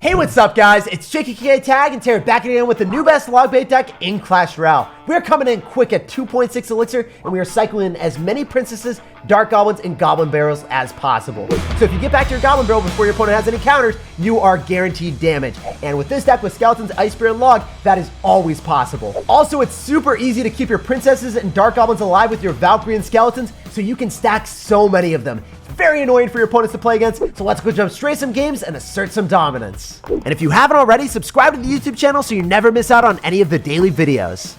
Hey, what's up, guys? It's SirTagCR and Terry back again with the new best log bait deck in Clash Royale. We're coming in quick at 2.6 Elixir, and we are cycling in as many princesses, dark goblins, and goblin barrels as possible. So if you get back to your goblin barrel before your opponent has any counters, you are guaranteed damage. And with this deck with skeletons, ice spear, and log, that is always possible. Also, it's super easy to keep your princesses and dark goblins alive with your Valkyrie and skeletons, so you can stack so many of them. Very annoying for your opponents to play against, so let's go jump straight some games and assert some dominance. And if you haven't already, subscribe to the YouTube channel so you never miss out on any of the daily videos.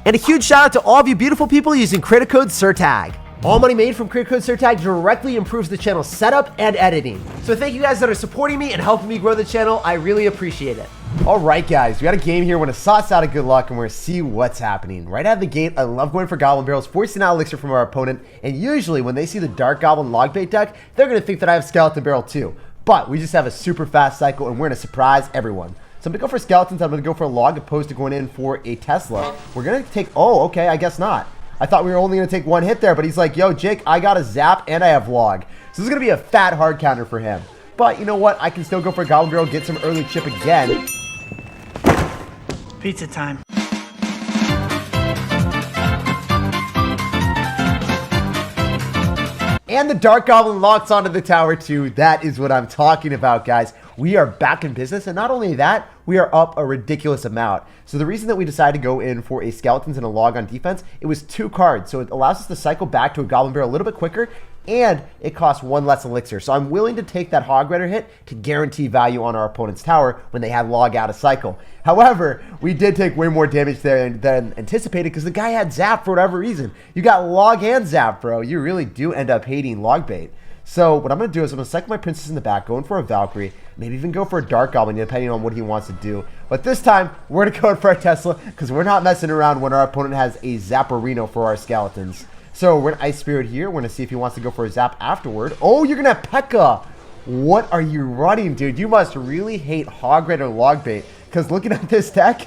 And a huge shout out to all of you beautiful people using creator code SirTag. All money made from creator code SirTag directly improves the channel's setup and editing. So thank you guys that are supporting me and helping me grow the channel. I really appreciate it. All right, guys, we got a game here. We're gonna sauce out of good luck and we're gonna see what's happening. Right out of the gate, I love going for goblin barrels, forcing out elixir from our opponent. And usually when they see the dark goblin log bait deck, they're gonna think that I have skeleton barrel too. But we just have a super fast cycle and we're gonna surprise everyone. So I'm gonna go for skeletons. I'm gonna go for a log opposed to going in for a Tesla. We're gonna take, oh, okay, I guess not. I thought we were only gonna take one hit there, but he's like, yo, Jake, I got a zap and I have log. So this is gonna be a fat hard counter for him. But you know what? I can still go for a goblin barrel, get some early chip again. Pizza time. And the dark goblin locks onto the tower too. That is what I'm talking about, guys. We are back in business, and not only that, we are up a ridiculous amount. So the reason that we decided to go in for a skeletons and a log on defense, it was 2 cards. So it allows us to cycle back to a goblin barrel a little bit quicker, and it costs 1 less elixir. So I'm willing to take that hog rider hit to guarantee value on our opponent's tower when they have log out of cycle. However, we did take way more damage there than anticipated because the guy had zap for whatever reason. You got log and zap, bro. You really do end up hating log bait. So what I'm going to do is I'm going to cycle my princess in the back, going for a Valkyrie, maybe even go for a dark goblin depending on what he wants to do. But this time, we're going to go for a Tesla because we're not messing around when our opponent has a Zapperino for our skeletons. So we're going to Ice Spirit here. We're going to see if he wants to go for a zap afterward. Oh, you're going to have P.E.K.K.A. What are you running, dude? You must really hate Hog Rider Log Bait. Because looking at this deck,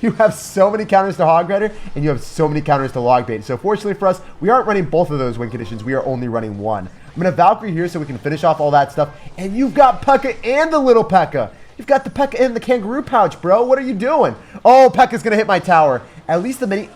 you have so many counters to Hog Rider, and you have so many counters to Log Bait. So fortunately for us, we aren't running both of those win conditions. We are only running one. I'm going to Valkyrie here so we can finish off all that stuff. And you've got P.E.K.K.A. and the little P.E.K.K.A. You've got the P.E.K.K.A. in the kangaroo pouch, bro. What are you doing? Oh, P.E.K.K.A.'s going to hit my tower. At least the mini...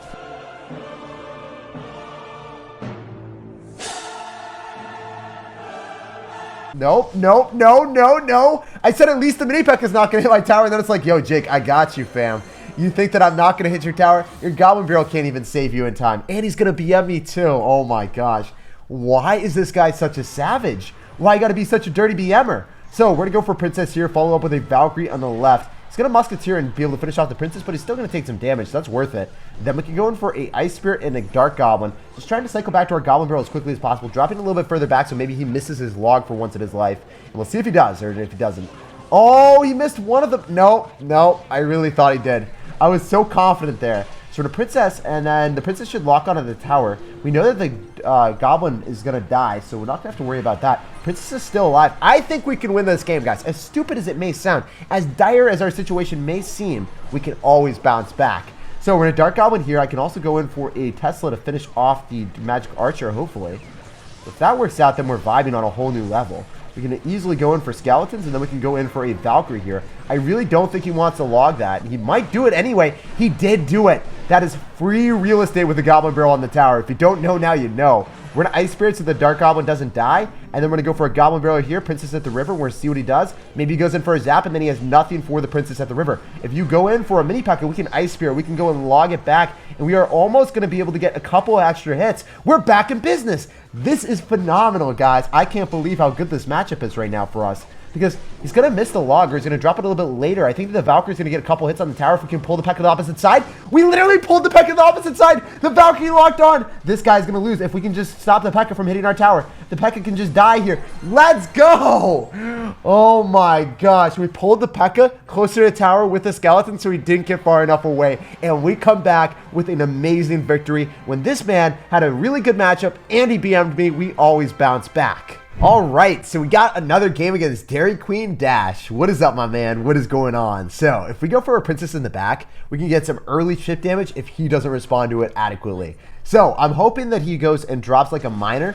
Nope, nope, no, no, no. I said at least the mini P.E.K.K.A. is not going to hit my tower, and then it's like, yo, Jake, I got you, fam. You think that I'm not going to hit your tower? Your goblin barrel can't even save you in time. And he's going to BM me too. Oh my gosh. Why is this guy such a savage? Why you got to be such a dirty BMer? So we're going to go for princess here, follow up with a Valkyrie on the left. He's going to musketeer and be able to finish off the princess, but he's still going to take some damage, so that's worth it. Then we can go in for a Ice Spirit and a Dark Goblin. Just trying to cycle back to our Goblin Barrel as quickly as possible, dropping a little bit further back so maybe he misses his log for once in his life. And we'll see if he does, or if he doesn't. Oh, he missed one of them. No, no, I really thought he did. I was so confident there. So the princess, and then the princess should lock onto the tower. We know that the goblin is going to die, so we're not going to have to worry about that. Princess is still alive. I think we can win this game, guys. As stupid as it may sound, as dire as our situation may seem, we can always bounce back. So we're in a Dark Goblin here. I can also go in for a Tesla to finish off the Magic Archer, hopefully. If that works out, then we're vibing on a whole new level. We can easily go in for skeletons, and then we can go in for a Valkyrie here. I really don't think he wants to log that. He might do it anyway. He did do it. That is free real estate with the Goblin Barrel on the tower. If you don't know now, you know. We're going to Ice Spirit so the Dark Goblin doesn't die. And then we're going to go for a Goblin Barrel here. Princess at the river. We're going to see what he does. Maybe he goes in for a zap, and then he has nothing for the Princess at the river. If you go in for a mini P.E.K.K.A., we can Ice Spirit. We can go and log it back. And we are almost going to be able to get a couple extra hits. We're back in business. This is phenomenal, guys. I can't believe how good this matchup is right now for us. Because he's going to miss the log, or he's going to drop it a little bit later. I think the Valkyrie's going to get a couple hits on the tower if we can pull the P.E.K.K.A. to the opposite side. We literally pulled the P.E.K.K.A. to the opposite side. The Valkyrie locked on. This guy's going to lose if we can just stop the P.E.K.K.A. from hitting our tower. The P.E.K.K.A. can just die here. Let's go. Oh my gosh. We pulled the P.E.K.K.A. closer to the tower with the skeleton so he didn't get far enough away. And we come back with an amazing victory. When this man had a really good matchup and he BM'd me, we always bounce back. All right, so we got another game against Dairy Queen Dash. What is up, my man? What is going on? So if we go for a princess in the back, we can get some early chip damage if he doesn't respond to it adequately. So I'm hoping that he goes and drops like a miner.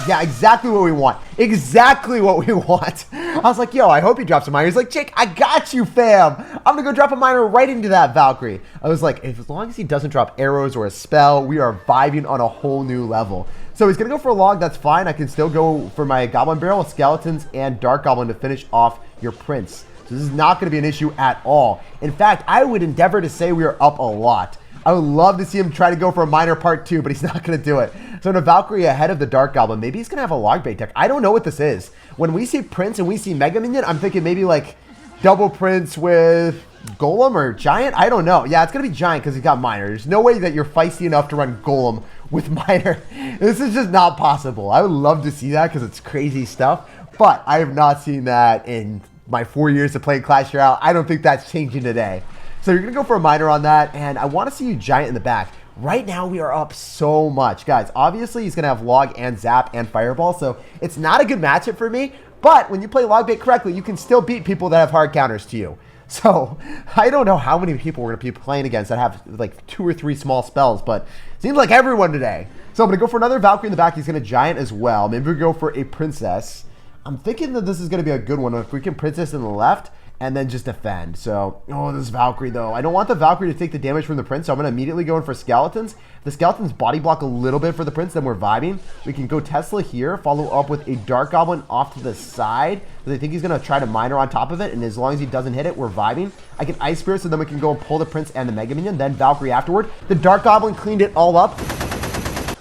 Yeah, exactly what we want. Exactly what we want. I was like, yo, I hope he drops a miner. He's like, Jake, I got you, fam. I'm going to go drop a miner right into that Valkyrie. I was like, as long as he doesn't drop arrows or a spell, we are vibing on a whole new level. So he's going to go for a log. That's fine. I can still go for my Goblin Barrel, Skeletons, and Dark Goblin to finish off your Prince. So this is not going to be an issue at all. In fact, I would endeavor to say we are up a lot. I would love to see him try to go for a miner part 2, but he's not going to do it. So in a Valkyrie ahead of the Dark Goblin, maybe he's going to have a log bait deck. I don't know what this is. When we see Prince and we see Mega Minion, I'm thinking maybe like double Prince with Golem or Giant. I don't know. Yeah, it's going to be Giant because he's got miner. There's no way that you're feisty enough to run Golem with miner. This is just not possible. I would love to see that because it's crazy stuff, but I have not seen that in my 4 years of playing Clash Royale. I don't think that's changing today. So you're going to go for a miner on that, and I want to see you Giant in the back. Right now, we are up so much. Guys, obviously, he's going to have Log and Zap and Fireball, so it's not a good matchup for me, but when you play Log Bait correctly, you can still beat people that have hard counters to you. So I don't know how many people we're going to be playing against that have like 2 or 3 small spells, but seems like everyone today. So I'm going to go for another Valkyrie in the back. He's going to Giant as well. Maybe we go for a Princess. I'm thinking that this is going to be a good one if we can Princess in the left and then just defend. So, oh, this Valkyrie, though. I don't want the Valkyrie to take the damage from the Prince, so I'm going to immediately go in for Skeletons. If the Skeletons body block a little bit for the Prince, then we're vibing. We can go Tesla here, follow up with a Dark Goblin off to the side, because I think he's going to try to miner on top of it, and as long as he doesn't hit it, we're vibing. I can Ice Spirit, so then we can go and pull the Prince and the Mega Minion, then Valkyrie afterward. The Dark Goblin cleaned it all up.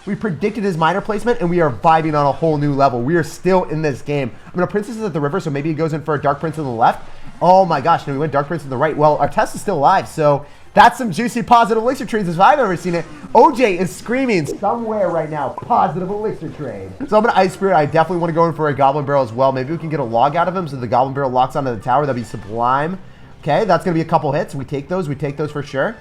We predicted his miner placement, and we are vibing on a whole new level. We are still in this game. I'm going to Princess at the river, so maybe he goes in for a Dark Prince on the left. Oh my gosh, no, we went Dark Prince on the right. Well, our test is still alive, so that's some juicy positive elixir trades if I've ever seen it. OJ is screaming somewhere right now, positive elixir trade. So I'm going to Ice Spirit. I definitely want to go in for a Goblin Barrel as well. Maybe we can get a log out of him so the Goblin Barrel locks onto the tower. That'd be sublime. Okay, that's going to be a couple hits. We take those for sure.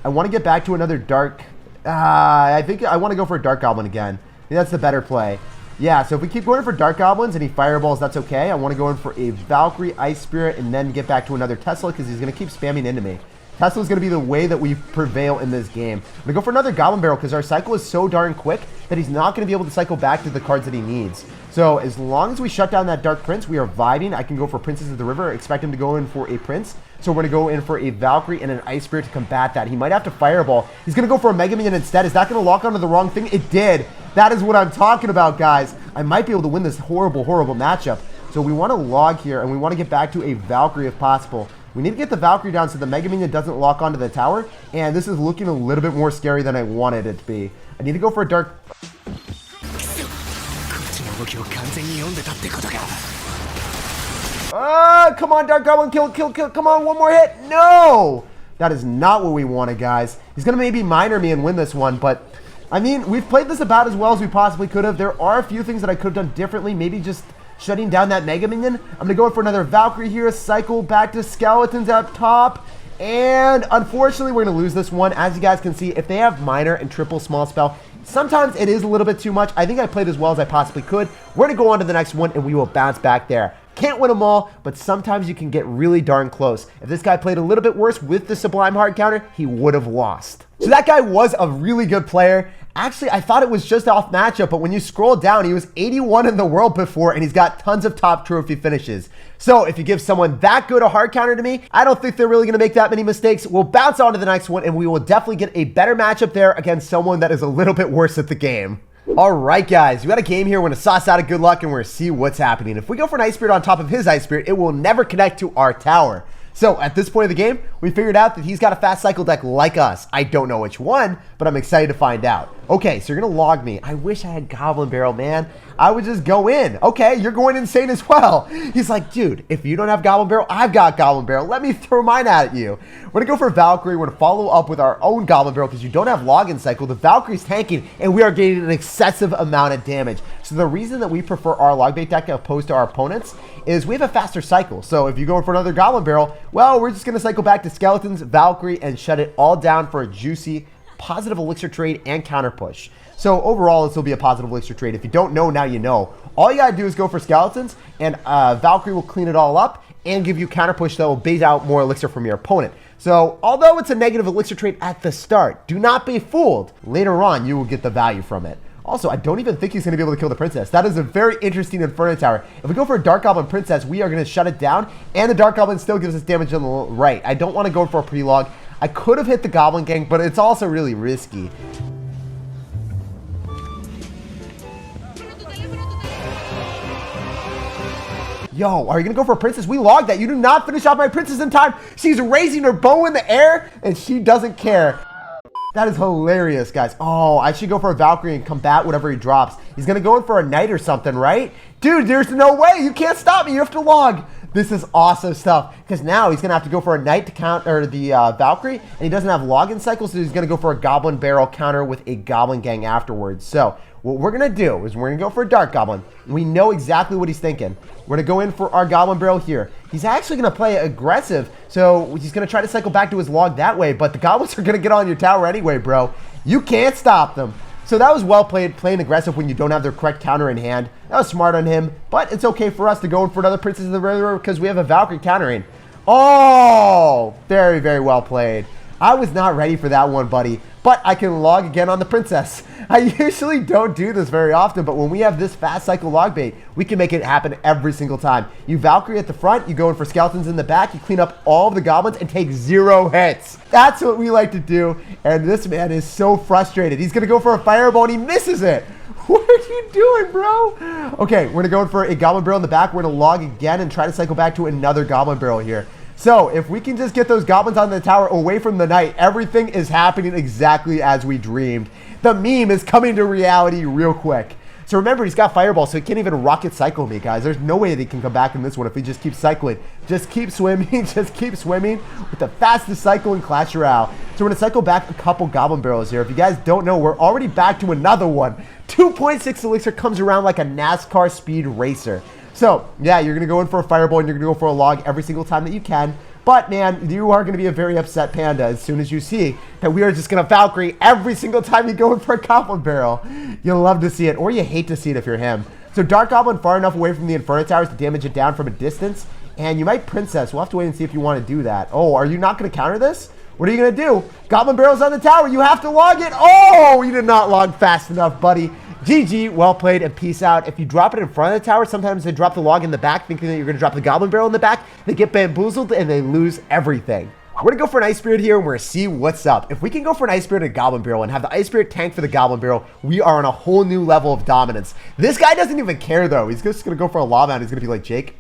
I want to get back to another Dark... I think I want to go for a Dark Goblin again. I think that's the better play. Yeah, so if we keep going for Dark Goblins and he Fireballs, that's okay. I want to go in for a Valkyrie, Ice Spirit, and then get back to another Tesla because he's going to keep spamming into me. Tesla's going to be the way that we prevail in this game. I'm going to go for another Goblin Barrel because our cycle is so darn quick that he's not going to be able to cycle back to the cards that he needs. So as long as we shut down that Dark Prince, we are vibing. I can go for Princess of the River, expect him to go in for a Prince. So we're going to go in for a Valkyrie and an Ice Spirit to combat that. He might have to Fireball. He's going to go for a Mega Minion instead. Is that going to lock onto the wrong thing? It did. That is what I'm talking about, guys. I might be able to win this horrible, horrible matchup. So we want to log here, and we want to get back to a Valkyrie if possible. We need to get the Valkyrie down so the Mega Minion doesn't lock onto the tower. And this is looking a little bit more scary than I wanted it to be. I need to go for a Dark... come on, Dark Goblin, kill, kill, kill. Come on, one more hit. No! That is not what we wanted, guys. He's going to maybe miner me and win this one, but... I mean, we've played this about as well as we possibly could have. There are a few things that I could have done differently. Maybe just shutting down that Mega Minion. I'm going to go in for another Valkyrie here. Cycle back to Skeletons up top. And unfortunately, we're going to lose this one. As you guys can see, if they have minor and triple small spell, sometimes it is a little bit too much. I think I played as well as I possibly could. We're going to go on to the next one, and we will bounce back there. Can't win them all, but sometimes you can get really darn close. If this guy played a little bit worse with the Sublime hard counter, he would have lost. So that guy was a really good player. Actually, I thought it was just off matchup, but when you scroll down, he was 81 in the world before, and he's got tons of top trophy finishes. So if you give someone that good a hard counter to me, I don't think they're really going to make that many mistakes. We'll bounce on to the next one, and we will definitely get a better matchup there against someone that is a little bit worse at the game. All right, guys, we got a game here. We're going to sauce out a good luck, and we're going to see what's happening. If we go for an Ice Spirit on top of his Ice Spirit, it will never connect to our tower. So at this point of the game, we figured out that he's got a fast cycle deck like us. I don't know which one, but I'm excited to find out. Okay, so you're going to log me. I wish I had Goblin Barrel, man. I would just go in. Okay, you're going insane as well. He's like, dude, if you don't have Goblin Barrel, I've got Goblin Barrel. Let me throw mine at you. We're going to go for Valkyrie. We're going to follow up with our own Goblin Barrel because you don't have login cycle. The Valkyrie's tanking, and we are getting an excessive amount of damage. So the reason that we prefer our log bait deck opposed to our opponents is we have a faster cycle. So if you go for another Goblin Barrel, well, we're just going to cycle back to Skeletons, Valkyrie, and shut it all down for a juicy positive elixir trade and counter push. So overall, this will be a positive elixir trade. If you don't know, now you know. All you gotta do is go for Skeletons, and Valkyrie will clean it all up and give you counter push that will bait out more elixir from your opponent. So although it's a negative elixir trade at the start, do not be fooled. Later on, you will get the value from it. Also, I don't even think he's going to be able to kill the princess. That is a very interesting Inferno Tower. If we go for a Dark Goblin Princess, we are going to shut it down, and the Dark Goblin still gives us damage on the right. I don't want to go for a pre-log. I could have hit the Goblin Gang, but it's also really risky. Yo, are you going to go for a princess? We logged that. You do not finish off my princess in time. She's raising her bow in the air, and she doesn't care. That is hilarious, guys. Oh, I should go for a Valkyrie and combat whatever he drops. He's going to go in for a knight or something, right? Dude, there's no way. You can't stop me. You have to log. This is awesome stuff, because now he's going to have to go for a knight to counter the Valkyrie, and he doesn't have login cycles, so he's going to go for a Goblin Barrel counter with a Goblin Gang afterwards. So what we're going to do is we're going to go for a Dark Goblin. We know exactly what he's thinking. We're going to go in for our Goblin Barrel here. He's actually going to play aggressive, so he's going to try to cycle back to his log that way, but the Goblins are going to get on your tower anyway, bro. You can't stop them. So that was well played, playing aggressive when you don't have their correct counter in hand. That was smart on him, but it's okay for us to go in for another Princess of the River because we have a Valkyrie countering. Oh, very, very well played. I was not ready for that one, buddy, but I can log again on the Princess. I usually don't do this very often, but when we have this fast cycle log bait, we can make it happen every single time. You Valkyrie at the front, you go in for skeletons in the back, you clean up all of the goblins and take 0 hits. That's what we like to do, and this man is so frustrated. He's going to go for a fireball and he misses it. What are you doing, bro? Okay, we're going to go in for a Goblin Barrel in the back. We're going to log again and try to cycle back to another Goblin Barrel here. So if we can just get those goblins on the tower away from the knight, everything is happening exactly as we dreamed. The meme is coming to reality real quick. So remember, he's got Fireball, so he can't even rocket cycle me, guys. There's no way that he can come back in this one if he just keeps cycling. Just keep swimming, just keep swimming with the fastest cycle in Clash Royale. So we're going to cycle back a couple Goblin Barrels here. If you guys don't know, we're already back to another one. 2.6 Elixir comes around like a NASCAR speed racer. So, yeah, you're going to go in for a Fireball and you're going to go for a log every single time that you can. But, man, you are going to be a very upset panda as soon as you see that we are just going to Valkyrie every single time you go in for a Goblin Barrel. You'll love to see it, or you hate to see it if you're him. So, Dark Goblin far enough away from the Inferno Towers to damage it down from a distance. And you might Princess. We'll have to wait and see if you want to do that. Oh, are you not going to counter this? What are you going to do? Goblin Barrel's on the tower. You have to log it. Oh, you did not log fast enough, buddy. GG, well played, and peace out. If you drop it in front of the tower, sometimes they drop the log in the back thinking that you're going to drop the Goblin Barrel in the back. They get bamboozled, and they lose everything. We're going to go for an Ice Spirit here, and we're going to see what's up. If we can go for an Ice Spirit and a Goblin Barrel and have the Ice Spirit tank for the Goblin Barrel, we are on a whole new level of dominance. This guy doesn't even care, though. He's just going to go for a Lava, and he's going to be like, Jake,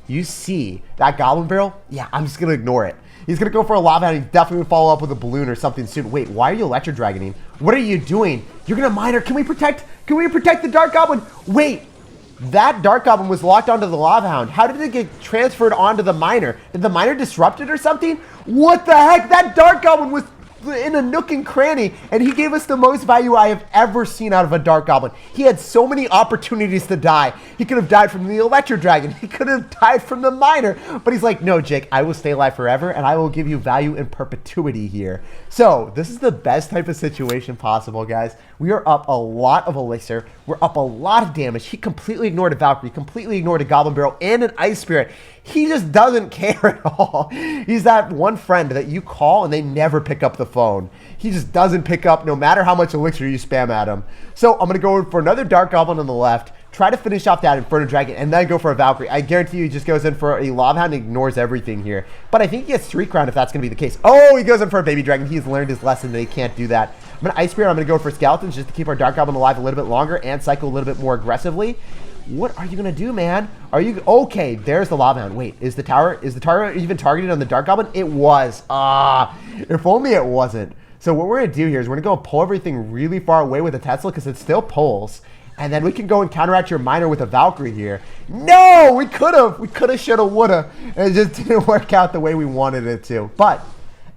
you see that Goblin Barrel? Yeah, I'm just going to ignore it. He's going to go for a Lava, and he's definitely going to follow up with a balloon or something soon. Wait, why are you Electro Dragoning? What are you doing? You're going to miner. Can we protect the Dark Goblin? Wait, that Dark Goblin was locked onto the Lava Hound. How did it get transferred onto the miner? Did the miner disrupt it or something? What the heck? That Dark Goblin was in a nook and cranny, and he gave us the most value I have ever seen out of a Dark Goblin. He had so many opportunities to die. He could have died from the Electro Dragon. He could have died from the miner, but he's like, no, Jake, I will stay alive forever, and I will give you value in perpetuity here. So this is the best type of situation possible, guys. We are up a lot of Elixir. We're up a lot of damage. He completely ignored a Valkyrie, completely ignored a Goblin Barrel, and an Ice Spirit. He just doesn't care at all. He's that one friend that you call and they never pick up the phone. He just doesn't pick up no matter how much Elixir you spam at him. So I'm going to go in for another Dark Goblin on the left, try to finish off that Inferno Dragon, and then go for a Valkyrie. I guarantee you he just goes in for a Lava Hound and ignores everything here. But I think he gets 3 crown if that's going to be the case. Oh, he goes in for a Baby Dragon. He's learned his lesson that he can't do that. I'm going to Ice Spirit. I'm going to go for Skeletons just to keep our Dark Goblin alive a little bit longer and cycle a little bit more aggressively. What are you going to do, man? Are you... Okay, there's the Lava Hound. Wait, is the tower even targeted on the Dark Goblin? It was. If only it wasn't. So what we're going to do here is we're going to go and pull everything really far away with a Tesla because it still pulls. And then we can go and counteract your miner with a Valkyrie here. No! We could have. We could have, should have, would have. And it just didn't work out the way we wanted it to. But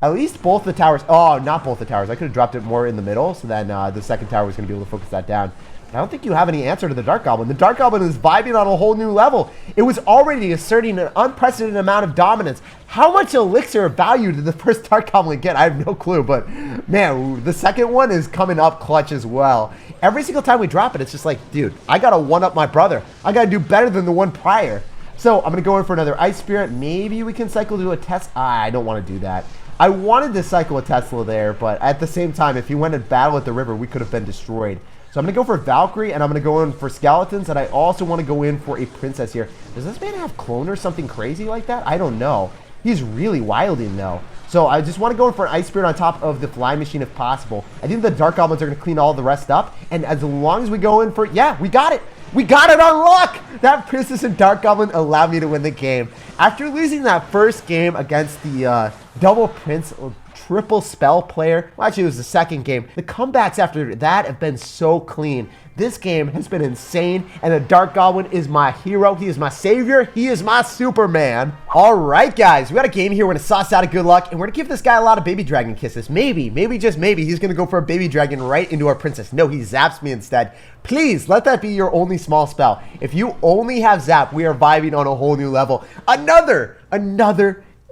at least both the towers... Oh, not both the towers. I could have dropped it more in the middle so then the second tower was going to be able to focus that down. I don't think you have any answer to the Dark Goblin. The Dark Goblin is vibing on a whole new level. It was already asserting an unprecedented amount of dominance. How much Elixir value did the first Dark Goblin get? I have no clue, but man, the second one is coming up clutch as well. Every single time we drop it, it's just like, dude, I got to one-up my brother. I got to do better than the one prior. So I'm going to go in for another Ice Spirit. Maybe we can cycle to a Tesla. I don't want to do that. I wanted to cycle a Tesla there, but at the same time, if he went in battle at the river, we could have been destroyed. So I'm going to go for Valkyrie, and I'm going to go in for Skeletons, and I also want to go in for a Princess here. Does this man have Clone or something crazy like that? I don't know. He's really wilding, though. So I just want to go in for an Ice Spirit on top of the Flying Machine if possible. I think the Dark Goblins are going to clean all the rest up, and as long as we go in for... Yeah, we got it! We got it on luck! That Princess and Dark Goblin allowed me to win the game. After losing that first game against the double Prince... triple spell player. Well, actually, it was the second game. The comebacks after that have been so clean. This game has been insane, and the Dark Goblin is my hero. He is my savior. He is my Superman. All right, guys, we got a game here. We're going to sauce out of good luck, and we're going to give this guy a lot of baby dragon kisses. Maybe, just maybe, he's going to go for a baby dragon right into our princess. No, he zaps me instead. Please, let that be your only small spell. If you only have zap, we are vibing on a whole new level. Another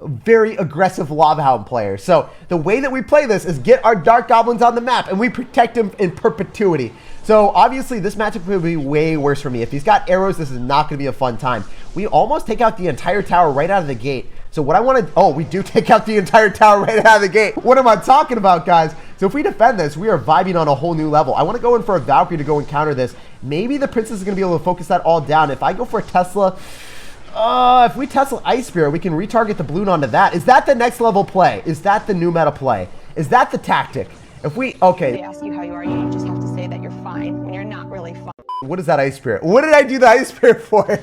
very aggressive Lava Hound player. So the way that we play this is get our Dark Goblins on the map and we protect him in perpetuity. So obviously this matchup will be way worse for me. If he's got arrows, this is not going to be a fun time. We almost take out the entire tower right out of the gate. So what I want to... Oh, we do take out the entire tower right out of the gate. What am I talking about, guys? So if we defend this, we are vibing on a whole new level. I want to go in for a Valkyrie to go and counter this. Maybe the Princess is going to be able to focus that all down. If I go for a Tesla... if we Tesla Ice Spirit, we can retarget the balloon onto that. Is that the next level play? Is that the new meta play? Is that the tactic? If we, okay. They ask you how you are, you just have to say that you're fine when you're not really fine. What is that Ice Spirit? What did I do the Ice Spirit for?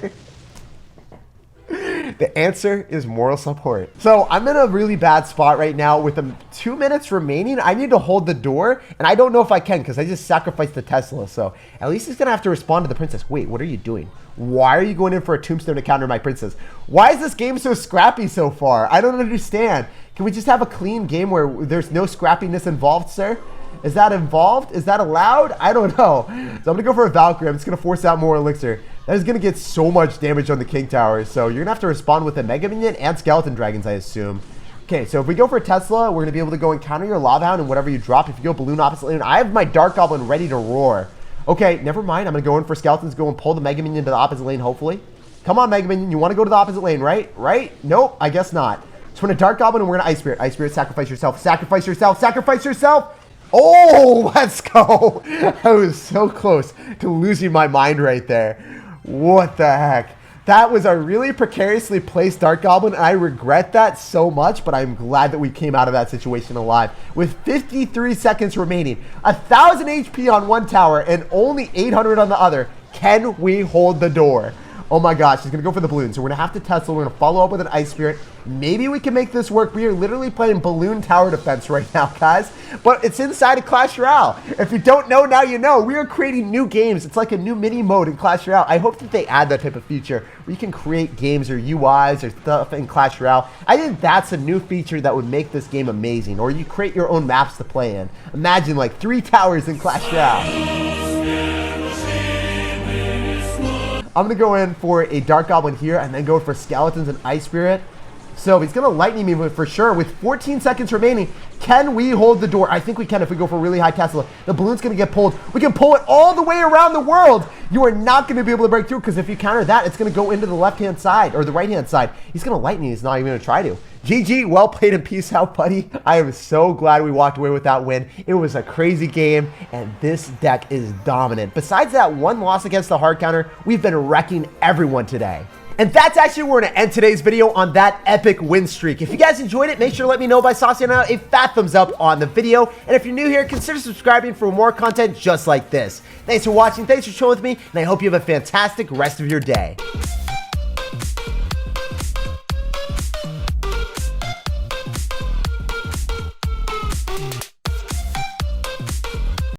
The answer is moral support. So I'm in a really bad spot right now with 2 minutes remaining. I need to hold the door, and I don't know if I can because I just sacrificed the Tesla. So at least he's going to have to respond to the princess. Wait, what are you doing? Why are you going in for a tombstone to counter my princess? Why is this game so scrappy so far? I don't understand. Can we just have a clean game where there's no scrappiness involved, sir? Is that involved? Is that allowed? I don't know. So I'm going to go for a Valkyrie. I'm just going to force out more Elixir. That is going to get so much damage on the King Tower. So you're going to have to respond with a Mega Minion and Skeleton Dragons, I assume. Okay, so if we go for Tesla, we're going to be able to go and counter your Lava Hound and whatever you drop. If you go Balloon opposite lane, I have my Dark Goblin ready to roar. Okay, never mind. I'm going to go in for Skeletons, go and pull the Mega Minion to the opposite lane, hopefully. Come on, Mega Minion. You want to go to the opposite lane, right? Right? Nope, I guess not. So we're going to Dark Goblin and we're going to Ice Spirit. Ice Spirit, sacrifice yourself. Sacrifice yourself. Sacrifice yourself. Oh, let's go. I was so close to losing my mind right there. What the heck? That was a really precariously placed Dark Goblin, and I regret that so much, but I'm glad that we came out of that situation alive. With 53 seconds remaining, 1,000 HP on one tower, and only 800 on the other. Can we hold the door? Oh my gosh, he's going to go for the balloon. So we're going to have to Tesla. We're going to follow up with an Ice Spirit. Maybe we can make this work. We are literally playing balloon tower defense right now, guys. But it's inside of Clash Royale. If you don't know, now you know. We are creating new games. It's like a new mini mode in Clash Royale. I hope that they add that type of feature where you can create games or UIs or stuff in Clash Royale. I think that's a new feature that would make this game amazing. Or you create your own maps to play in. Imagine like 3 towers in Clash Royale. I'm going to go in for a Dark Goblin here and then go for Skeletons and Ice Spirit. So he's going to lightning me for sure. With 14 seconds remaining, can we hold the door? I think we can if we go for really high Tesla. The balloon's going to get pulled. We can pull it all the way around the world. You are not going to be able to break through because if you counter that, it's going to go into the left-hand side or the right-hand side. He's going to lightning. He's not even going to try to. GG, well played and peace out, buddy. I am so glad we walked away with that win. It was a crazy game, and this deck is dominant. Besides that one loss against the hard counter, we've been wrecking everyone today. And that's actually where we're going to end today's video on that epic win streak. If you guys enjoyed it, make sure to let me know by saucing out a fat thumbs up on the video. And if you're new here, consider subscribing for more content just like this. Thanks for watching, thanks for chilling with me, and I hope you have a fantastic rest of your day.